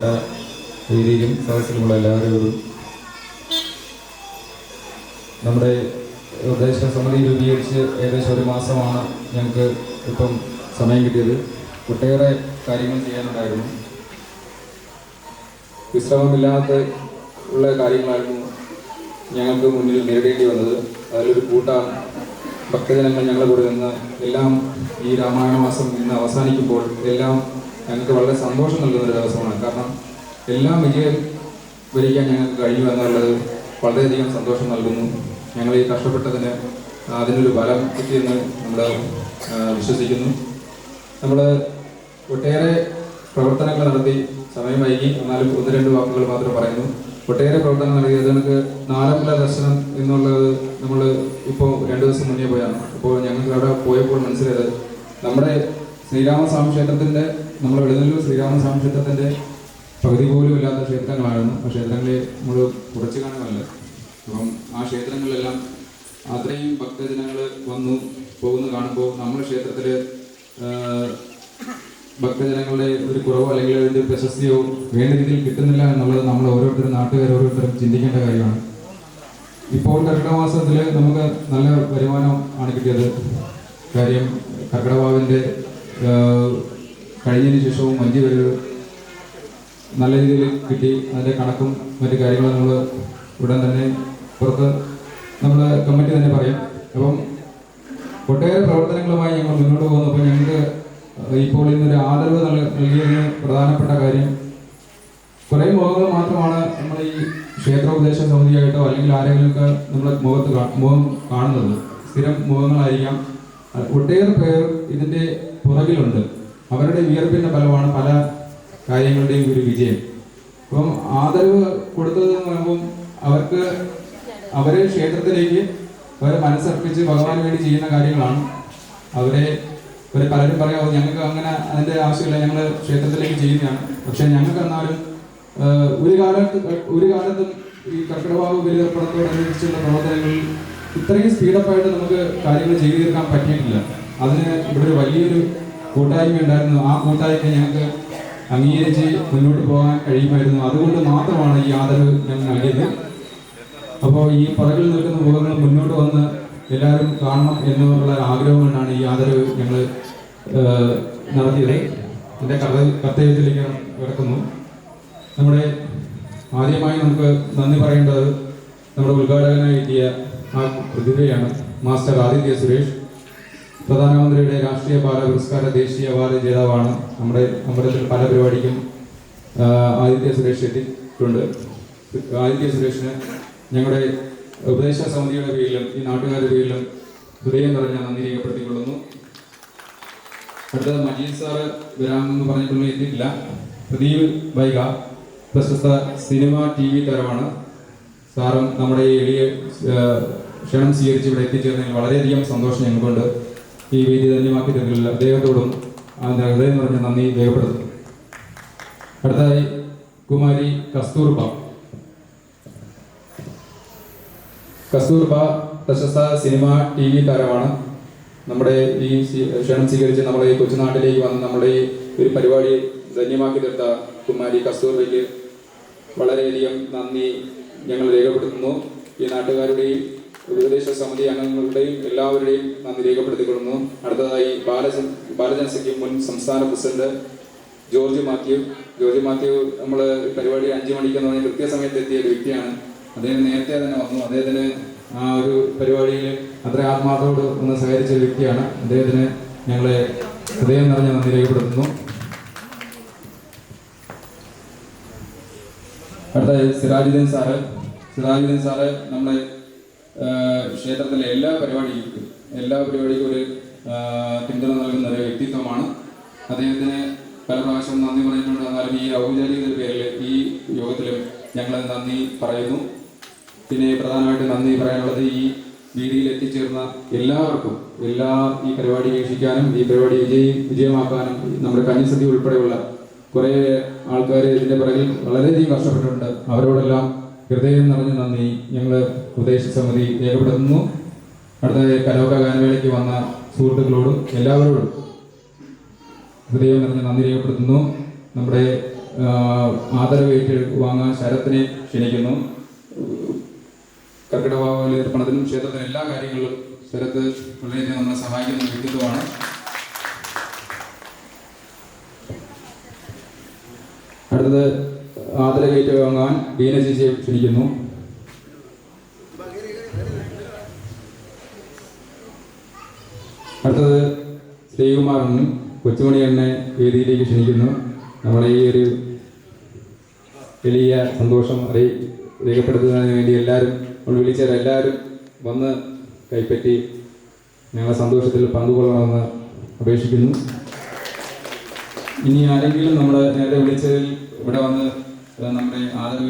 വേദിയിലും സദസ്സിലുമുള്ള എല്ലാവരോടും നമ്മുടെ ഉപദേശ സമിതി രൂപീകരിച്ച് ഏകദേശം ഒരു മാസമാണ് ഞങ്ങൾക്ക് ഇപ്പം സമയം കിട്ടിയത്. ഒട്ടേറെ കാര്യങ്ങൾ ചെയ്യാനുണ്ടായിരുന്നു. വിശ്രമമില്ലാത്ത ഉള്ള കാര്യങ്ങളായിരുന്നു ഞങ്ങൾക്ക് മുന്നിൽ നേരിടേണ്ടി വന്നത്. അതിലൊരു കൂട്ടം ഭക്തജനങ്ങൾ ഞങ്ങളുടെ കൂടെ നിന്ന് എല്ലാം ഈ രാമായണ മാസം ഇന്ന് അവസാനിക്കുമ്പോൾ എല്ലാം ഞങ്ങൾക്ക് വളരെ സന്തോഷം നൽകുന്നൊരു ദിവസമാണ്. കാരണം എല്ലാം വിജയം വരിക്കാൻ ഞങ്ങൾക്ക് കഴിയൂ എന്നുള്ളത് വളരെയധികം സന്തോഷം നൽകുന്നു. ഞങ്ങൾ ഈ കഷ്ടപ്പെട്ടതിന് അതിനൊരു ഫലം കിട്ടിയെന്ന് നമ്മൾ വിശ്വസിക്കുന്നു. നമ്മൾ ഒട്ടേറെ പ്രവർത്തനങ്ങൾ നടത്തി, സമയം വൈകി, എന്നാലും ഒന്ന് രണ്ട് വാക്കുകൾ മാത്രം പറയുന്നു. ഒട്ടേറെ പ്രവർത്തനം നടത്തി. നമുക്ക് നാലമ്പല ദർശനം എന്നുള്ളത് നമ്മൾ ഇപ്പോൾ 2 ദിവസം മുന്നേ പോയാണ്. അപ്പോൾ ഞങ്ങൾക്ക് അവിടെ പോയപ്പോൾ മനസ്സിലായത് നമ്മുടെ ശ്രീരാമസ്വാമി ക്ഷേത്രത്തിൻ്റെ, നമ്മൾ വെളുന്നല്ലൂർ ശ്രീരാമസ്വാമി ക്ഷേത്രത്തിൻ്റെ പകുതി പോലും ഇല്ലാത്ത ക്ഷേത്രങ്ങളായിരുന്നു. ആ ക്ഷേത്രങ്ങളെ നമ്മൾ കുറച്ച് കാണുമല്ല. അപ്പം ആ ക്ഷേത്രങ്ങളിലെല്ലാം അത്രയും ഭക്തജനങ്ങൾ വന്നു പോകുന്നു കാണുമ്പോൾ നമ്മുടെ ക്ഷേത്രത്തിൽ ഭക്തജനങ്ങളുടെ ഒരു കുറവോ അല്ലെങ്കിൽ അതിൻ്റെ പ്രശസ്തിയോ വേണ്ട രീതിയിൽ കിട്ടുന്നില്ല എന്നുള്ളത് നമ്മൾ ഓരോരുത്തരും ഓരോരുത്തരും ചിന്തിക്കേണ്ട കാര്യമാണ്. ഇപ്പോൾ കർക്കിടക മാസത്തിൽ നമുക്ക് നല്ല വരുമാനം ആണ് കിട്ടിയത്. കാര്യം കർക്കിടവാവിൻ്റെ കഴിഞ്ഞതിന് ശേഷവും വഞ്ചി വരവ് നല്ല രീതിയിൽ കിട്ടി. അതിൻ്റെ കണക്കും മറ്റു കാര്യങ്ങളും നമ്മൾ ഉടൻ തന്നെ പുറത്ത് നമ്മുടെ കമ്മിറ്റി തന്നെ പറയും. അപ്പം ഒട്ടേറെ പ്രവർത്തനങ്ങളുമായി ഞങ്ങൾ മുന്നോട്ട് പോകുന്നു. അപ്പോൾ ഞങ്ങൾക്ക് ഇപ്പോൾ ഇന്നൊരു ആദരവ് നൽകിയതിന് പ്രധാനപ്പെട്ട കാര്യം, കുറേ മുഖങ്ങൾ മാത്രമാണ് നമ്മൾ ഈ ക്ഷേത്രോപദേശ സമിതിയായിട്ടോ അല്ലെങ്കിൽ ആരെങ്കിലുമൊക്കെ നമ്മുടെ മുഖം കാണുന്നത്. സ്ഥിരം മുഖങ്ങളായിരിക്കാം. ഒട്ടേറെ പേർ ഇതിൻ്റെ പുറകിലുണ്ട്. അവരുടെ വിയർപ്പിൻ്റെ ഫലമാണ് പല കാര്യങ്ങളുടെയും ഒരു വിജയം. അപ്പം ആദരവ് കൊടുത്തതെന്ന് പറയുമ്പം അവരെ ക്ഷേത്രത്തിലേക്ക് അവരെ മനസ്സർപ്പിച്ച് ഭഗവാന് വേണ്ടി ചെയ്യുന്ന കാര്യങ്ങളാണ്. പലരും പറയാം ഞങ്ങൾക്ക് അങ്ങനെ അതിൻ്റെ ആവശ്യമില്ല, ഞങ്ങൾ ക്ഷേത്രത്തിലേക്ക് ചെയ്യുന്നതാണ്. പക്ഷെ ഞങ്ങൾക്ക് എന്നാലും ഒരു കാലത്തും ഈ കർക്കിടവാവ് ബലിതർപ്പണത്തോടനുബന്ധിച്ചുള്ള പ്രവർത്തനങ്ങളിൽ ഇത്രയും സ്പീഡപ്പായിട്ട് നമുക്ക് കാര്യങ്ങൾ ചെയ്തു തീർക്കാൻ പറ്റിയിട്ടില്ല. അതിന് ഇവിടെ ഒരു വലിയൊരു കൂട്ടായ്മ ഉണ്ടായിരുന്നു. ആ കൂട്ടായ്മ ഞങ്ങൾക്ക് അംഗീകരിച്ച് മുന്നോട്ട് പോകാൻ കഴിയുമായിരുന്നു. അതുകൊണ്ട് മാത്രമാണ് ഈ ആദരവ് ഞങ്ങൾ നൽകിയത്. അപ്പോൾ ഈ പുറകിൽ നിൽക്കുന്ന മുഖങ്ങൾ മുന്നോട്ട് വന്ന് എല്ലാവരും കാണണം എന്നുള്ള ആഗ്രഹം കൊണ്ടാണ് ഈ ആദരവ് ഞങ്ങൾ നടത്തിയത്. എൻ്റെ കർത്തവ്യത്തിലേക്ക് കിടക്കുന്നു. നമ്മുടെ ആദ്യമായി നമുക്ക് നന്ദി പറയേണ്ടത് നമ്മുടെ ഉദ്ഘാടകനായി എത്തിയ ആ പ്രതിഭയാണ് മാസ്റ്റർ ആദിത്യ സുരേഷ്. പ്രധാനമന്ത്രിയുടെ രാഷ്ട്രീയ ബാല പുരസ്കാര ദേശീയ അവാർഡ് ജേതാവാണ്. നമ്മുടെ അമ്പലത്തിൽ പല പരിപാടിക്കും ആദിത്യ സുരേഷ് എത്തിയിട്ടുണ്ട്. ആദിത്യ സുരേഷിന് ഞങ്ങളുടെ ഉപദേശ സമിതിയുടെ പേരിലും ഈ നാട്ടുകാരുടെ പേരിലും ഹൃദയം നിറഞ്ഞ നന്ദി രേഖപ്പെടുത്തിക്കൊള്ളുന്നു. അടുത്തത് മജീദ് സാറ് വരാമെന്ന് പറഞ്ഞിട്ടുള്ള എത്തിയിട്ടില്ല. പ്രദീപ് വൈഗ പ്രശസ്ത സിനിമ TV താരമാണ്. സാറും നമ്മുടെ ഈ എളിയ ക്ഷണം സ്വീകരിച്ച് ഇവിടെ എത്തിച്ചേർന്നതിൽ വളരെയധികം സന്തോഷം ഞങ്ങൾക്കുണ്ട്. ഈ വേദി ധന്യമാക്കി തരുന്നില്ല. അദ്ദേഹത്തോടും അതിൻ്റെ ഹൃദയം നിറഞ്ഞ നന്ദി രേഖപ്പെടുത്തുന്നു. അടുത്തതായി കുമാരി കസ്തൂർബ പ്രശസ്ത സിനിമ TV താരമാണ്. നമ്മുടെ ഈ ക്ഷണം സ്വീകരിച്ച് നമ്മുടെ ഈ കൊച്ചുനാട്ടിലേക്ക് വന്ന് നമ്മുടെ ഈ ഒരു പരിപാടി ധന്യമാക്കി തീർത്ത കുമാരി കസ്തൂർബയ്ക്ക് വളരെയധികം നന്ദി ഞങ്ങൾ രേഖപ്പെടുത്തുന്നു. ഈ നാട്ടുകാരുടെയും ഉപദേശ സമിതി അംഗങ്ങളുടെയും എല്ലാവരുടെയും നന്ദി രേഖപ്പെടുത്തിക്കൊള്ളുന്നു. അടുത്തതായി ബാലജനസഖ്യം മുൻ സംസ്ഥാന പ്രസിഡന്റ് ജോർജ് മാത്യു നമ്മൾ പരിപാടി 5 മണിക്കെന്ന് പറഞ്ഞ് കൃത്യസമയത്ത് എത്തിയ ഒരു വ്യക്തിയാണ്. അദ്ദേഹം നേരത്തെ തന്നെ വന്നു. അദ്ദേഹത്തിന് ആ ഒരു പരിപാടിയിൽ അത്ര ആത്മാർത്ഥത്തോട് ഒന്ന് സഹകരിച്ച വ്യക്തിയാണ്. അദ്ദേഹത്തിന് ഞങ്ങളെ ഹൃദയം നിറഞ്ഞ നന്ദി രേഖപ്പെടുത്തുന്നു. അടുത്ത സിറാജുദ്ദീൻ സാറ് നമ്മുടെ ക്ഷേത്രത്തിലെ എല്ലാ പരിപാടിക്കും ഒരു പിന്തുണ നൽകുന്ന ഒരു വ്യക്തിത്വമാണ്. അദ്ദേഹത്തിന് പല പ്രാവശ്യം നന്ദി പറഞ്ഞിട്ടുണ്ട്. എന്നാലും ഈ ഔപചാരികതയുടെ പേരിൽ ഈ യോഗത്തിലും ഞങ്ങൾ നന്ദി പറയുന്നു. പിന്നെ പ്രധാനമായിട്ട് നന്ദി പറയാനുള്ളത് ഈ വീഡിയോയിൽ എത്തിച്ചേർന്ന എല്ലാവർക്കും, ഈ പരിപാടി വീക്ഷിക്കാനും ഈ പരിപാടി വിജയമാക്കാനും നമ്മുടെ കഞ്ഞിസദ്യ ഉൾപ്പെടെയുള്ള കുറേ ആൾക്കാർ ഇതിൻ്റെ പിറകിൽ വളരെയധികം കഷ്ടപ്പെട്ടിട്ടുണ്ട്. അവരോടെല്ലാം ഹൃദയം നിറഞ്ഞ നന്ദി ഞങ്ങൾ ഉപദേശ സമിതി രേഖപ്പെടുത്തുന്നു. അടുത്ത കരോക്ക ഗാനമേളയ്ക്ക് വന്ന സുഹൃത്തുക്കളോടും എല്ലാവരോടും ഹൃദയം നിറഞ്ഞ നന്ദി രേഖപ്പെടുത്തുന്നു. നമ്മുടെ ആദരവേറ്റ് വാങ്ങാൻ ശരത്തിനെ ക്ഷണിക്കുന്നു. കർക്കിടകവാവ് ബലിയർപ്പണത്തിനും ക്ഷേത്രത്തിനും എല്ലാ കാര്യങ്ങളിലും ശരത്ത് വളരെയധികം നമ്മളെ സഹായിക്കുന്ന വ്യക്തിത്വമാണ്. അടുത്തത് ആദരവേറ്റ് വാങ്ങാൻ ബീന ചേച്ചിയെ ക്ഷണിക്കുന്നു. അടുത്തത് ശ്രീകുമാറിനും കൊച്ചുമണി എന്നെ വേദിയിലേക്ക് ക്ഷണിക്കുന്നു. നമ്മുടെ ഈ ഒരു വലിയ സന്തോഷം രേഖപ്പെടുത്തുന്നതിന് വേണ്ടി എല്ലാവരും നമ്മൾ വിളിച്ചവരെല്ലാവരും വന്ന് കൈപ്പറ്റി ഞങ്ങളുടെ സന്തോഷത്തിൽ പങ്കുകൊള്ളണമെന്ന് അപേക്ഷിക്കുന്നു. ഇനി ആരെങ്കിലും നമ്മൾ നേരത്തെ വിളിച്ചതിൽ ഇവിടെ വന്ന് നമ്മുടെ ആദരവ്